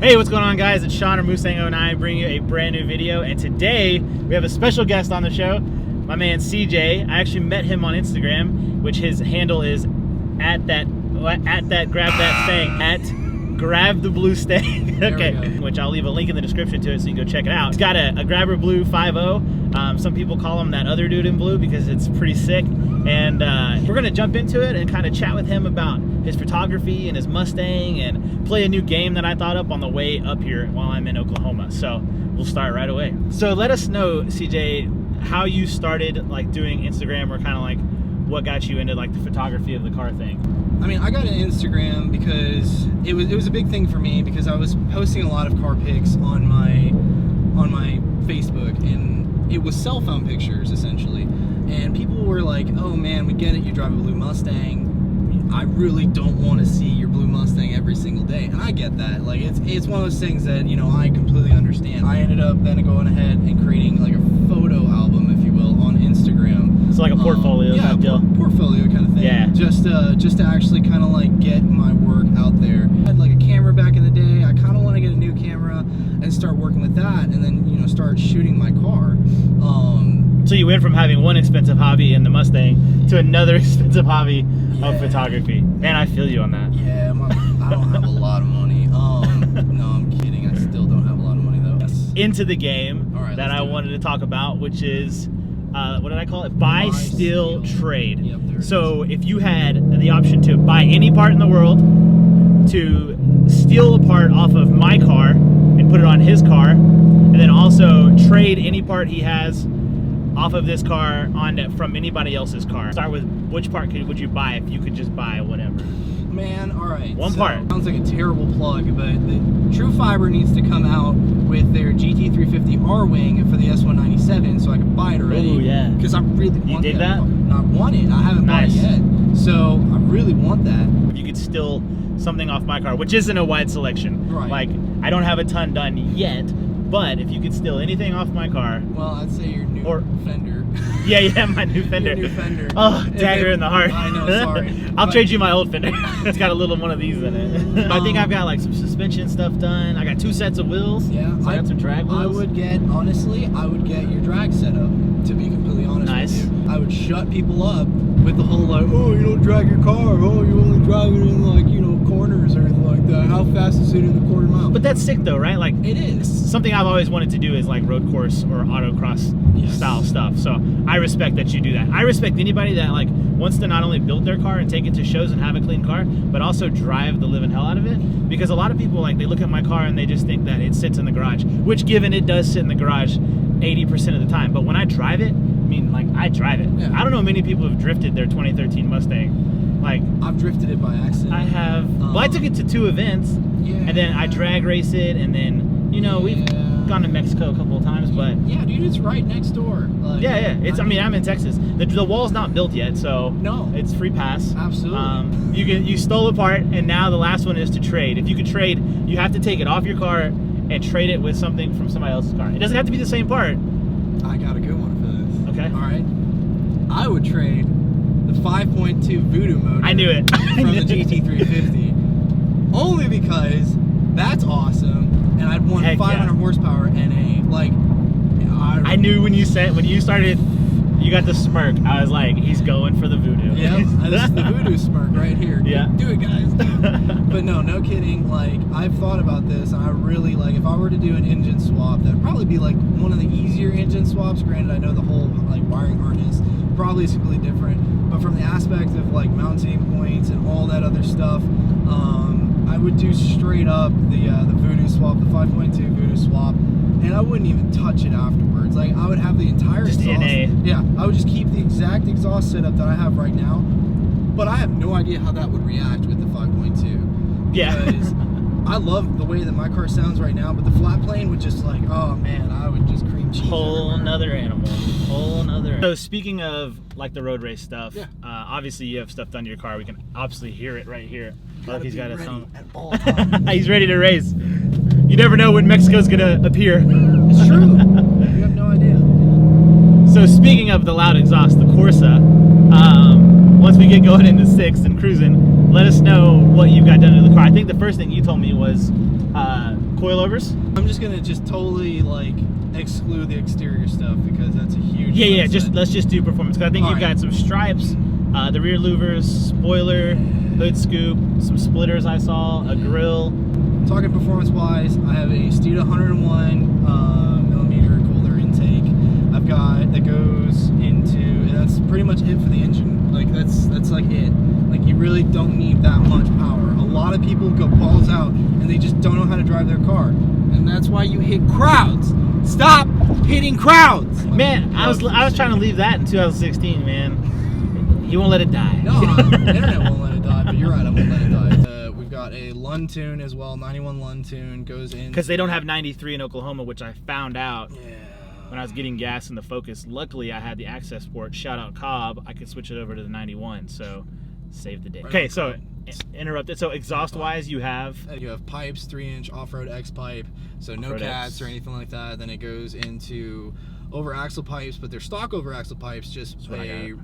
Hey, what's going on, guys? It's Sean or Mustang09 bringing you a brand new video, and today we have a special guest on the show, my man CJ. I actually met him on Instagram, which his handle is at that grab that stang, at grab the blue stang. Okay, which I'll leave a link in the description to it so you can go check it out. He's got a grabber blue 5.0. Some people call him that other dude in blue because it's pretty sick. And we're gonna jump into it and kind of chat with him about his photography and his Mustang and play a new game that I thought up on the way up here while I'm in Oklahoma. So we'll start right away. So let us know, CJ, how you started like doing Instagram, or kind of like what got you into like the photography of the car thing. I mean, I got into Instagram because it was a big thing for me, because I was posting a lot of car pics on my Facebook, and it was cell phone pictures essentially. And people were like, "Oh man, we get it. You drive a blue Mustang. I really don't want to see your blue Mustang every single day." And I get that. Like, it's one of those things that, you know, I completely understand. I ended up then going ahead and creating like a photo album, if you will, on Instagram. It's like a portfolio type deal. Portfolio kind of thing. Yeah. Just to actually kind of like get my work out there. I had like a camera back in the day. I kind of want to get a new camera and start working with that, and then, you know, start shooting my car. So you went from having one expensive hobby in the Mustang to another expensive hobby of photography. Man, I feel you on that. Yeah, I don't have a lot of money. No, I'm kidding. I still don't have a lot of money though. Yes. Into the game that I wanted to talk about, which is, what did I call it? Buy, steal, trade. Yep, so if you had the option to buy any part in the world, to steal a part off of my car and put it on his car, and then also trade any part he has off of this car from anybody else's car. Start with, which part would you buy if you could just buy whatever? Man, all right. One part. Sounds like a terrible plug, but the True Fiber needs to come out with their GT350 R-Wing for the S197 so I can buy it already. Oh yeah. Because I really want that. You dig that? I want it. I haven't bought it yet. So I really want that. If you could steal something off my car, which isn't a wide selection. Right. Like, I don't have a ton done yet, but if you could steal anything off my car. Well, I'd say your new Fender. Yeah, my new Fender. Your new Fender. Oh, dagger in the heart. I know, sorry. I'll trade you my old Fender. It's got a little one of these in it. I think I've got like some suspension stuff done. I got 2 sets of wheels. Yeah. So I got some drag wheels. I would get your drag setup, to be completely honest with you. I would shut people up with the whole like, "Oh, you don't drag your car. Oh, you only drive it in like, you know, corners or anything like that. How fast is it in the quarter mile?" But that's sick though, right? Like, it is. Something I've always wanted to do is like road course or autocross style stuff. So I respect that you do that. I respect anybody that like wants to not only build their car and take it to shows and have a clean car, but also drive the living hell out of it. Because a lot of people, like, they look at my car and they just think that it sits in the garage, which, given it does sit in the garage 80% of the time, but when I drive it, I mean, like, I drive it. Yeah. I don't know many people who've drifted their 2013 Mustang. Like, I've drifted it by accident. I have. Well, I took it to 2 events, and then I drag race it, and then, you know, we've gone to Mexico a couple of times, but yeah, dude, it's right next door. Like, yeah. It's. I mean, I'm in Texas. The wall's not built yet, so no, it's free pass. Absolutely. You stole a part, and now the last one is to trade. If you could trade, you have to take it off your car and trade it with something from somebody else's car. It doesn't have to be the same part. I got a good one for this. Okay. All right. I would trade the 5.2 Voodoo motor. I knew it. From the GT350, only because that's awesome. And I'd want 500 horsepower and a, like, I knew when you started, you got the smirk. I was like, he's going for the Voodoo. Yeah, this is the Voodoo smirk right here. Yeah. Do it, guys. But no kidding. Like, I've thought about this, and I really, like, if I were to do an engine swap, that'd probably be like one of the easier engine swaps. Granted, I know the whole like wiring harness probably is completely different, but from the aspect of like mounting points and all that other stuff, I would do straight up the Voodoo swap, the 5.2 Voodoo swap, and I wouldn't even touch it afterwards. Like, I would have the entire exhaust. Yeah, I would just keep the exact exhaust setup that I have right now, but I have no idea how that would react with the 5.2. Yeah. Because I love the way that my car sounds right now, but the flat plane would just like, oh man, I would just cream cheese. Whole nother animal. So speaking of like the road race stuff, obviously you have stuff done to your car. We can obviously hear it right here. Like, he's got his own. At all times. He's ready to race. You never know when Mexico's gonna appear. It's true. You have no idea. So speaking of the loud exhaust, the Corsa, once we get going into 6 and cruising, let us know what you've got done to the car. I think the first thing you told me was coilovers? I'm just gonna totally like exclude the exterior stuff because that's a huge. Yeah. Let's just do performance. Cause I think you've got some stripes, the rear louvers, spoiler, hood scoop, some splitters I saw, a grill. Talking performance-wise, I have a Steed 101 millimeter cooler intake. I've got that goes into, and that's pretty much it for the engine. Like that's like it. Like you really don't need that much power. A lot of people go balls out and they just don't know how to drive their car, and that's why you hit crowds. Stop hitting crowds. Man, I was trying to leave that in 2016, man. You won't let it die. No, the internet won't let it die, but you're right, I won't let it die. We've got a Lund tune as well, 91 Lund tune goes in. Because they don't have 93 in Oklahoma, which I found out Yeah. when I was getting gas in the Focus. Luckily, I had the access port. Shout out Cobb. I could switch it over to the 91, so save the day. Okay, so interrupted. So exhaust-wise, you have pipes, 3-inch off-road X pipe, so no cats or anything like that. Then it goes into over-axle pipes, but they're stock over-axle pipes, just a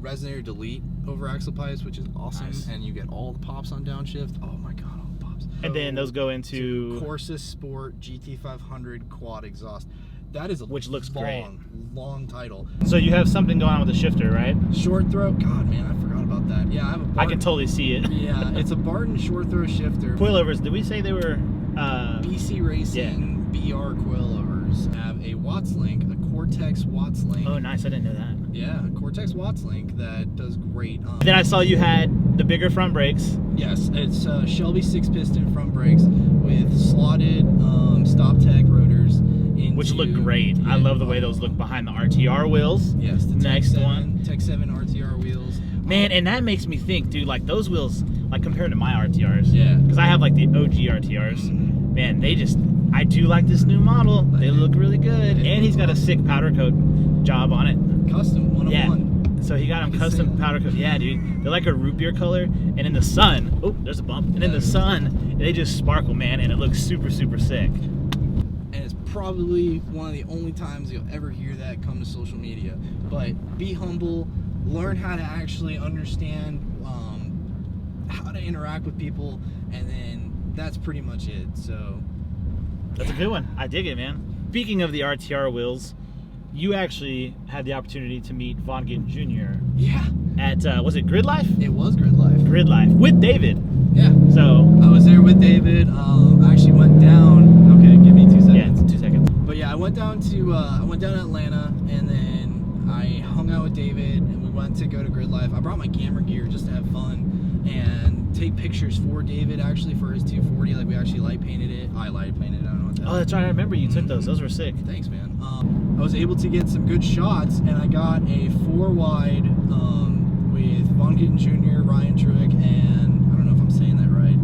resonator delete over-axle pipes, which is awesome. Nice. And you get all the pops on downshift. Oh my god, all the pops. And then those go into Corsa Sport GT500 quad exhaust. That is a which looks great. Long title. So you have something going on with the shifter, right? Short throw. God, man, I forgot about that. Yeah, I have a Barton. I can totally see it. Yeah, it's a Barton short throw shifter. Coilovers, did we say they were BC Racing BR coilovers. Have a Watts link, a Cortex Watts link. Oh, nice. I didn't know that. Yeah, a Cortex Watts link that does great. Then I saw you had the bigger front brakes. Yes, it's Shelby 6-piston front brakes with slotted Stop Tech rotors. Which look great. Yeah, I love the way those look behind the RTR wheels. Yes, the next one. Tech 7 RTR wheels. Man, and that makes me think, dude, like those wheels, like compared to my RTRs. Yeah. Because I have like the OG RTRs. Man, they just, I do like this new model. They look really good. And he's got a sick powder coat job on it. Custom, one of one. So he got them custom powder coat. Yeah, dude. They're like a root beer color. And in the sun, oh, there's a bump. And in the sun, they just sparkle, man. And it looks super, super sick. Probably one of the only times you'll ever hear that come to social media. But be humble, learn how to actually understand how to interact with people, and then that's pretty much it. So that's a good one. I dig it, man. Speaking of the RTR wheels, you actually had the opportunity to meet Von Gittin Jr. Yeah. At was it Grid Life? It was Grid Life. Grid Life with David. Yeah. So I was there with David. I actually went down. Okay, give me 2 seconds. Yeah, 2 seconds. But yeah, I went down to Atlanta, and then I hung out with David, and we went to go to Grid Life. I brought my camera gear just to have fun and take pictures for David, actually, for his 240. Like, we actually light painted it. I light painted it. I don't know what that is. Oh, that's right. I remember you took those. Those were sick. Thanks, man. I was able to get some good shots, and I got a 4-wide with Von Gittin Jr., Ryan Truick, and I don't know if I'm saying that right.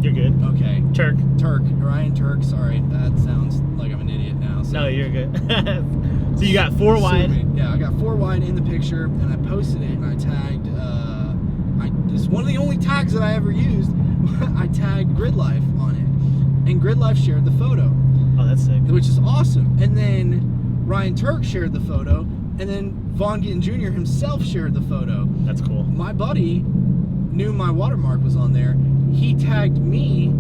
You're good. Okay. Ryan Turk. Sorry, that sounds like I'm an idiot now. So. No, you're good. So you got 4 wide. Yeah, I got 4 wide in the picture, and I posted it, and I tagged. It's one of the only tags that I ever used. I tagged Grid Life on it, and Grid Life shared the photo. Oh, that's sick. Which is awesome. And then Ryan Turk shared the photo, and then Von Gittin Jr. himself shared the photo. That's cool. My buddy knew my watermark was on there. He tagged me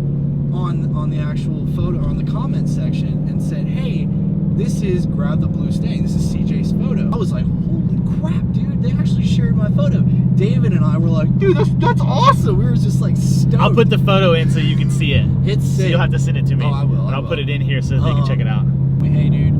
on the actual photo, on the comment section, and said, "Hey, this is Grab the Blue Stain. This is CJ's photo." I was like, "Holy crap, dude! They actually shared my photo." David and I were like, "Dude, that's awesome!" We were just like stoked. I'll put the photo in so you can see it. It's sick. So you'll have to send it to me. Oh, I will. But I'll put it in here so they can check it out. Hey, dude.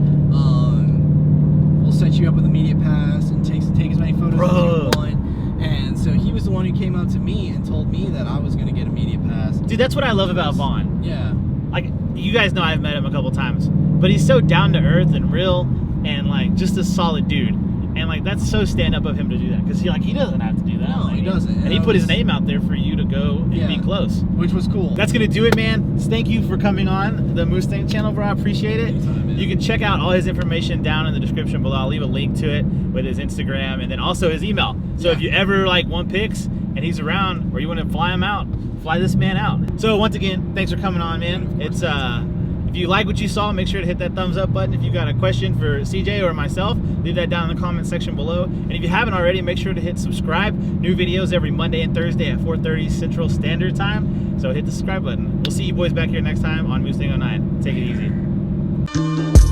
We'll set you up with a media pass and take as many photos as you want. And so he was the one who came out to me and told me that I was going to get a media pass. Dude, that's what I love about Vaughn. Yeah. Like, you guys know I've met him a couple times, but he's so down to earth and real and like just a solid dude. And like that's so stand up of him to do that because he doesn't have to do that. No, he doesn't. And he put his name out there for you to go and be close, which was cool. That's gonna do it, man. Thank you for coming on the Mustang channel, bro. I appreciate it. Anytime, man. You can check out all his information down in the description below. I'll leave a link to it with his Instagram and then also his email. So if you ever want pics and he's around or you want to fly him out, fly this man out. So once again, thanks for coming on, man. It's if If you like what you saw, make sure to hit that thumbs up button. If you got a question for CJ or myself, leave that down in the comment section below. And if you haven't already, make sure to hit subscribe. New videos every Monday and Thursday at 4:30 Central Standard Time. So hit the subscribe button. We'll see you boys back here next time on Mustang 09. Take it easy.